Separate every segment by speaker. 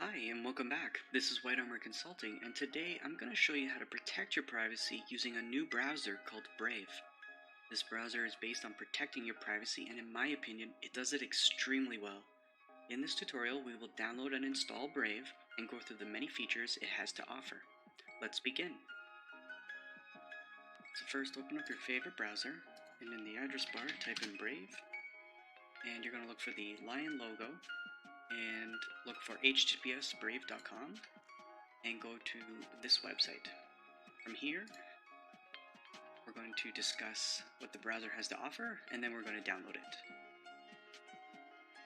Speaker 1: Hi and welcome back. This is White Armor Consulting, and today I'm going to show you how to protect your privacy using a new browser called Brave. This browser is based on protecting your privacy, and in my opinion, it does it extremely well. In this tutorial, we will download and install Brave and go through the many features it has to offer. Let's begin. So first, open up your favorite browser, and in the address bar, type in Brave, and you're going to look for the lion logo, and look for https://brave.com and go to this website. From here, we're going to discuss what the browser has to offer, and then we're going to download it.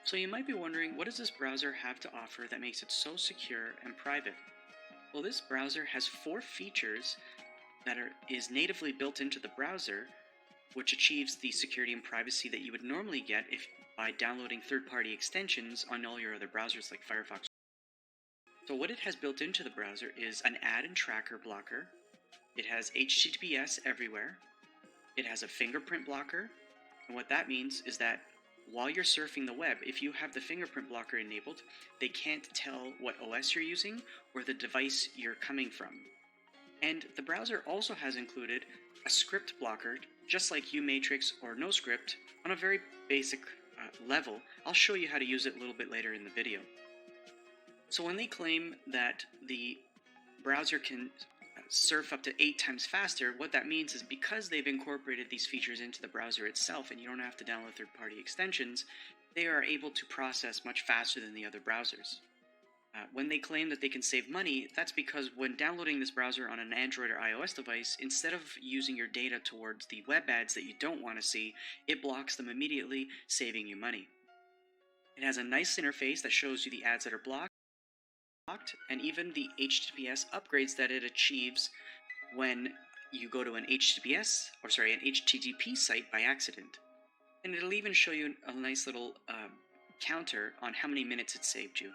Speaker 1: So you might be wondering, what does this browser have to offer that makes it so secure and private? Well, this browser has 4 features that is natively built into the browser, which achieves the security and privacy that you would normally get by downloading third-party extensions on all your other browsers like Firefox. So what it has built into the browser is an ad and tracker blocker. It has HTTPS everywhere. It has a fingerprint blocker. And what that means is that while you're surfing the web, if you have the fingerprint blocker enabled, they can't tell what OS you're using or the device you're coming from. And the browser also has included a script blocker, just like uMatrix or NoScript, on a very basic level. I'll show you how to use it a little bit later in the video. So when they claim that the browser can surf up to 8 times faster, what that means is because they've incorporated these features into the browser itself and you don't have to download third-party extensions, they are able to process much faster than the other browsers. When they claim that they can save money, that's because when downloading this browser on an Android or iOS device, instead of using your data towards the web ads that you don't want to see, it blocks them immediately, saving you money. It has a nice interface that shows you the ads that are blocked, and even the HTTPS upgrades that it achieves when you go to an HTTP site by accident. And it'll even show you a nice little counter on how many minutes it saved you.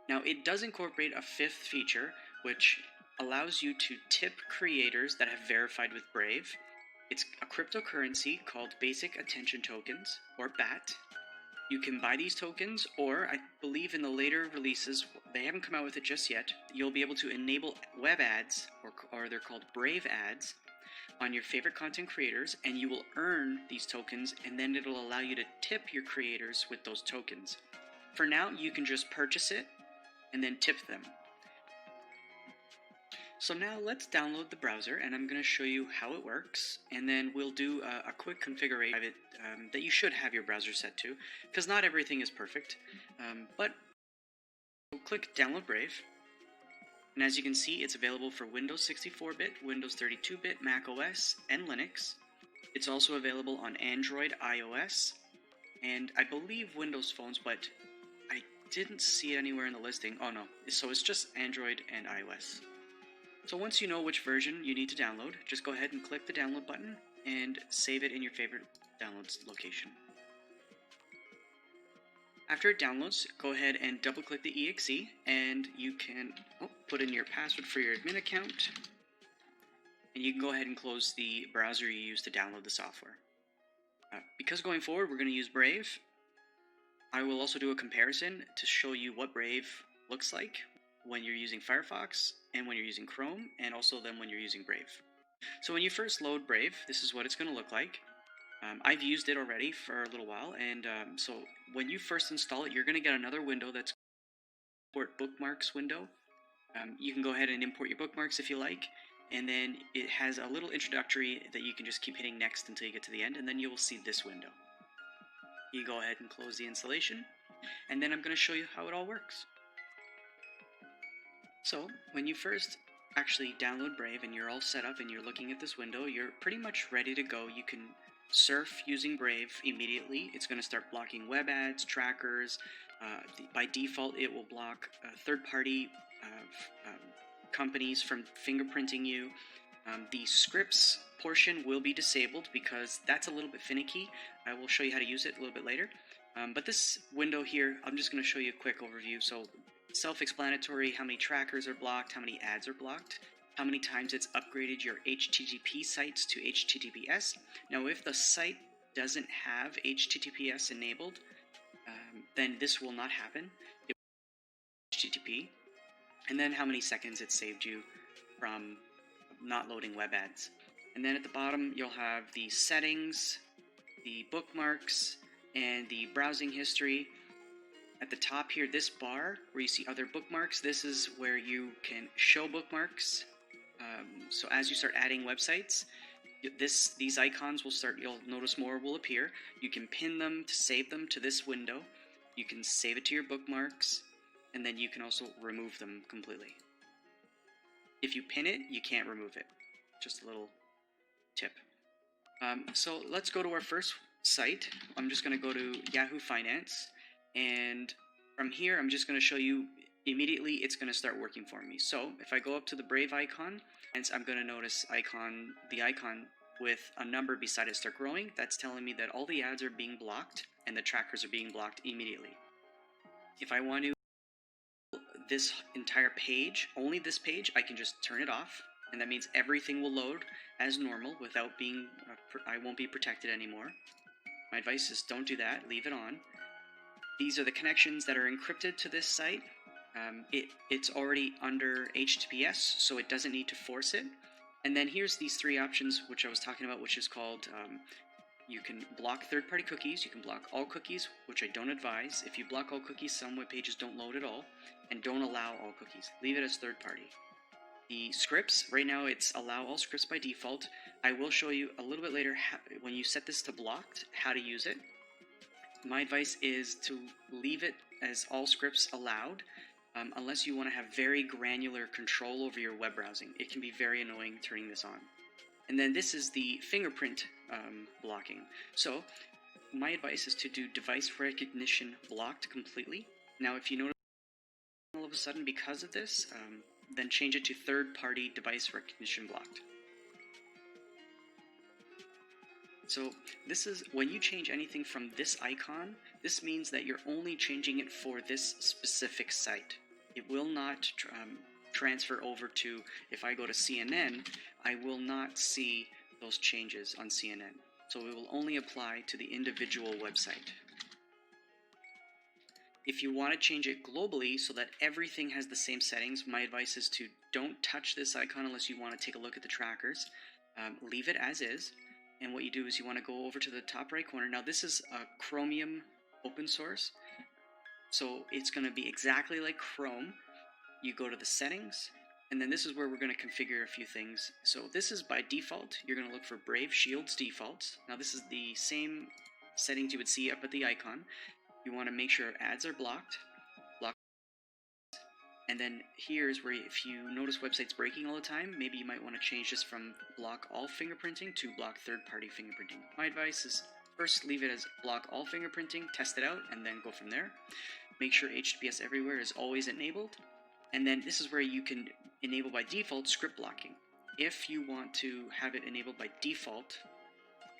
Speaker 1: Now, it does incorporate a 5th feature, which allows you to tip creators that have verified with Brave. It's a cryptocurrency called Basic Attention Tokens, or BAT. You can buy these tokens, or I believe in the later releases, they haven't come out with it just yet, you'll be able to enable web ads, or they're called Brave ads, on your favorite content creators, and you will earn these tokens, and then it'll allow you to tip your creators with those tokens. For now, you can just purchase it and then tip them. So now let's download the browser, and I'm going to show you how it works, and then we'll do a quick configuration of it that you should have your browser set to, because not everything is perfect. But click Download Brave, and as you can see, it's available for Windows 64-bit, Windows 32-bit, Mac OS, and Linux. It's also available on Android, iOS, and I believe Windows phones, but I didn't see it anywhere in the listing. Oh no, so it's just Android and iOS. So once you know which version you need to download, just go ahead and click the download button and save it in your favorite downloads location. After it downloads, go ahead and double click the exe, and you can put in your password for your admin account, and you can go ahead and close the browser you use to download the software. Because going forward we're going to use Brave, I will also do a comparison to show you what Brave looks like when you're using Firefox and when you're using Chrome, and also then when you're using Brave. So when you first load Brave, this is what it's going to look like. I've used it already for a little while, and so when you first install it, you're going to get another window that's import bookmarks window. You can go ahead and import your bookmarks if you like, and then it has a little introductory that you can just keep hitting next until you get to the end, and then you will see this window. You go ahead and close the installation, and then I'm going to show you how it all works. So when you first actually download Brave and you're all set up and you're looking at this window, you're pretty much ready to go. You can surf using Brave immediately. It's going to start blocking web ads, trackers. By default, it will block third-party companies from fingerprinting you. The scripts portion will be disabled because that's a little bit finicky. I will show you how to use it a little bit later. But this window here, I'm just going to show you a quick overview. So self-explanatory, how many trackers are blocked, how many ads are blocked, how many times it's upgraded your HTTP sites to HTTPS. Now, if the site doesn't have HTTPS enabled, then this will not happen. HTTP, and then how many seconds it saved you from not loading web ads. And then at the bottom, you'll have the settings, the bookmarks, and the browsing history. At the top here, this bar where you see other bookmarks, this is where you can show bookmarks. So as you start adding websites, these icons will start, you'll notice more will appear. You can pin them to save them to this window. You can save it to your bookmarks, and then you can also remove them completely. If you pin it, you can't remove it. Just a little tip. So let's go to our first site. I'm just going to go to Yahoo Finance, and from here I'm just going to show you immediately it's going to start working for me. So if I go up to the Brave icon, and I'm going to notice the icon with a number beside it start growing. That's telling me that all the ads are being blocked and the trackers are being blocked immediately. If I want to this entire page, only this page, I can just turn it off, and that means everything will load as normal without being, I won't be protected anymore. My advice is don't do that, leave it on. These are the connections that are encrypted to this site. It's already under HTTPS, so it doesn't need to force it. And then here's these three options which I was talking about, which is called, you can block third-party cookies, you can block all cookies, which I don't advise. If you block all cookies, some web pages don't load at all, and don't allow all cookies. Leave it as third-party. The scripts, right now it's allow all scripts by default. I will show you a little bit later when you set this to blocked, how to use it. My advice is to leave it as all scripts allowed, unless you want to have very granular control over your web browsing. It can be very annoying turning this on. And then this is the fingerprint blocking. So my advice is to do device recognition blocked completely. Now if you notice all of a sudden because of this, then change it to third-party device recognition blocked. So this is, when you change anything from this icon, this means that you're only changing it for this specific site. It will not transfer over to, if I go to CNN, I will not see those changes on CNN. So it will only apply to the individual website. If you want to change it globally so that everything has the same settings, my advice is to don't touch this icon unless you want to take a look at the trackers. Leave it as is. And what you do is you want to go over to the top right corner. Now this is a Chromium open source, so it's going to be exactly like Chrome. You go to the settings, and then this is where we're going to configure a few things. So this is by default. You're going to look for Brave Shields defaults. Now this is the same settings you would see up at the icon. You want to make sure ads are blocked. And then here's where if you notice websites breaking all the time, maybe you might want to change this from block all fingerprinting to block third-party fingerprinting. My advice is first leave it as block all fingerprinting, test it out, and then go from there. Make sure HTTPS everywhere is always enabled. And then this is where you can enable by default script blocking. If you want to have it enabled by default,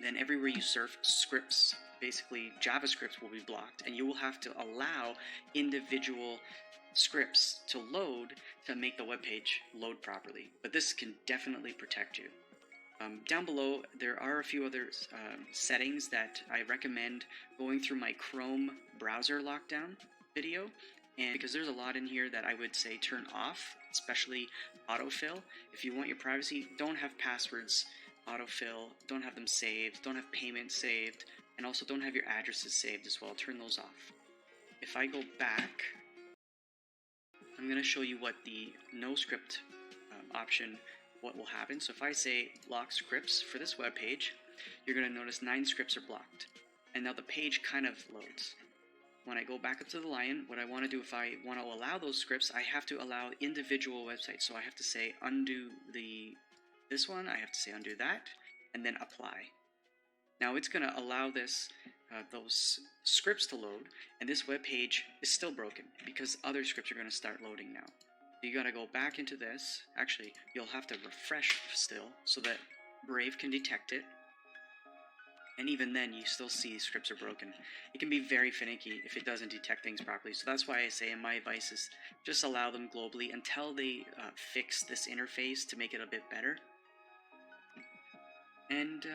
Speaker 1: then everywhere you surf, scripts, basically JavaScripts, will be blocked, and you will have to allow individual scripts to load to make the web page load properly. But this can definitely protect you. Down below, there are a few other settings that I recommend going through my Chrome browser lockdown video, and because there's a lot in here that I would say turn off, especially autofill. If you want your privacy, don't have passwords autofill, don't have them saved, don't have payments saved, and also don't have your addresses saved as well. Turn those off. If I go back, I'm going to show you what the no script option, what will happen. So if I say lock scripts for this web page, you're going to notice 9 scripts are blocked. And now the page kind of loads. When I go back up to the line, what I want to do, if I want to allow those scripts, I have to allow individual websites. So I have to say undo this one, I have to say undo that, and then apply. Now it's going to allow those scripts to load, and this web page is still broken because other scripts are going to start loading now. You got to go back into this. Actually, you'll have to refresh still so that Brave can detect it. And even then, you still see scripts are broken. It can be very finicky if it doesn't detect things properly. So that's why I say, and my advice is just allow them globally until they fix this interface to make it a bit better. And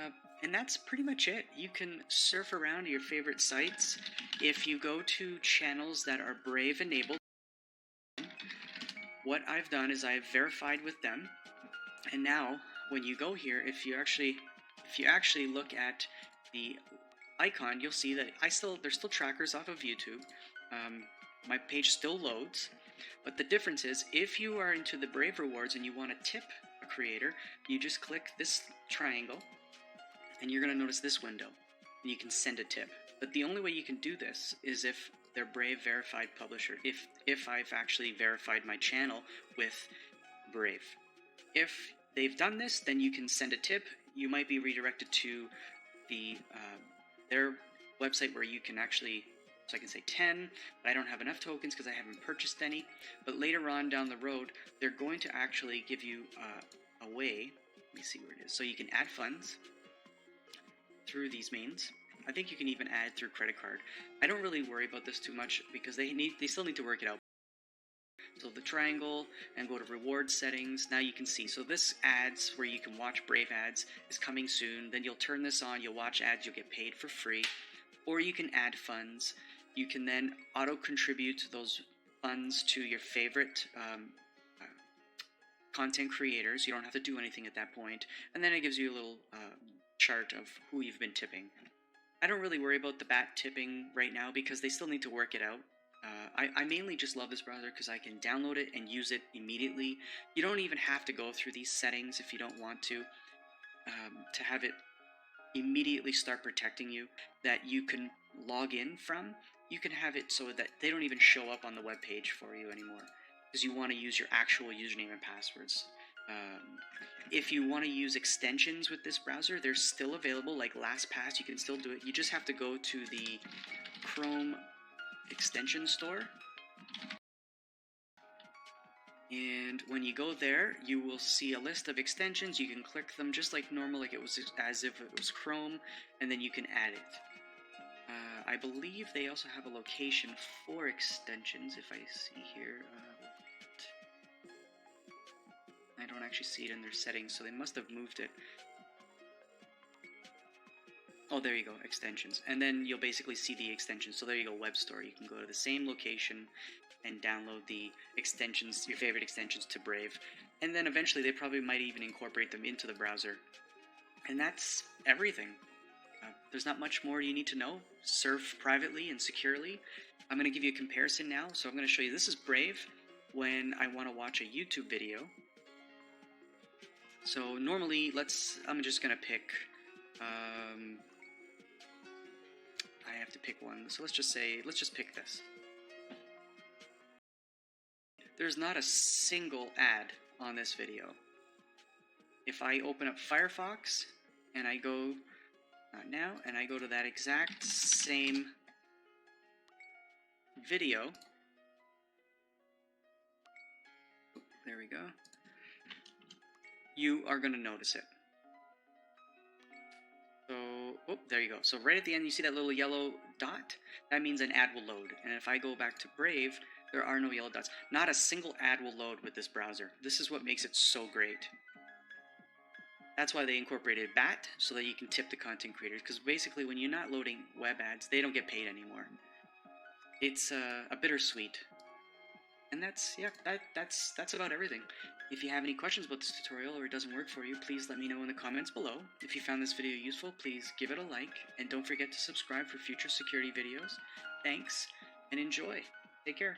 Speaker 1: that's pretty much it. You can surf around your favorite sites. If you go to channels that are Brave enabled, what I've done is I've verified with them, and now when you go here, if you actually look at the icon, you'll see that there's still trackers off of YouTube. My page still loads, but the difference is if you are into the Brave rewards and you want to tip a creator, you just click this triangle and you're going to notice this window and you can send a tip. But the only way you can do this is if they're Brave verified publisher, if I've actually verified my channel with Brave. If they've done this, then you can send a tip. You might be redirected to their website where you can actually, so I can say 10, but I don't have enough tokens because I haven't purchased any. But later on down the road, they're going to actually give you a way. Let me see where it is. So you can add funds through these means. I think you can even add through credit card. I don't really worry about this too much because they still need to work it out. So the triangle and go to reward settings. Now you can see. So this ads where you can watch Brave ads is coming soon. Then you'll turn this on. You'll watch ads. You'll get paid for free. Or you can add funds. You can then auto-contribute those funds to your favorite content creators. You don't have to do anything at that point. And then it gives you a little chart of who you've been tipping. I don't really worry about the bat tipping right now because they still need to work it out. I mainly just love this browser because I can download it and use it immediately. You don't even have to go through these settings if you don't want to have it immediately start protecting you, that you can log in from. You can have it so that they don't even show up on the web page for you anymore because you want to use your actual username and passwords. If you want to use extensions with this browser, they're still available, like LastPass. You can still do it. You just have to go to the Chrome extension store, and when you go there, you will see a list of extensions. You can click them just like normal, like it was as if it was Chrome, and then you can add it. I believe they also have a location for extensions, if I see here. I don't actually see it in their settings, so they must have moved it. Oh, there you go, extensions. And then you'll basically see the extensions. So there you go, web store. You can go to the same location and download the extensions, your favorite extensions to Brave. And then eventually they probably might even incorporate them into the browser. And that's everything. There's not much more you need to know. Surf privately and securely. I'm going to give you a comparison now. So I'm going to show you, this is Brave when I want to watch a YouTube video. So normally, I'm just going to pick, I have to pick one. So let's just pick this. There's not a single ad on this video. If I open up Firefox and I go, not now, and I go to that exact same video, there we go, you are going to notice it. So, there you go. So right at the end, you see that little yellow dot? That means an ad will load. And if I go back to Brave, there are no yellow dots. Not a single ad will load with this browser. This is what makes it so great. That's why they incorporated BAT, so that you can tip the content creators. Because basically, when you're not loading web ads, they don't get paid anymore. It's a bittersweet. And that's about everything. If you have any questions about this tutorial or it doesn't work for you, please let me know in the comments below. If you found this video useful, please give it a like, and don't forget to subscribe for future security videos. Thanks, and enjoy. Take care.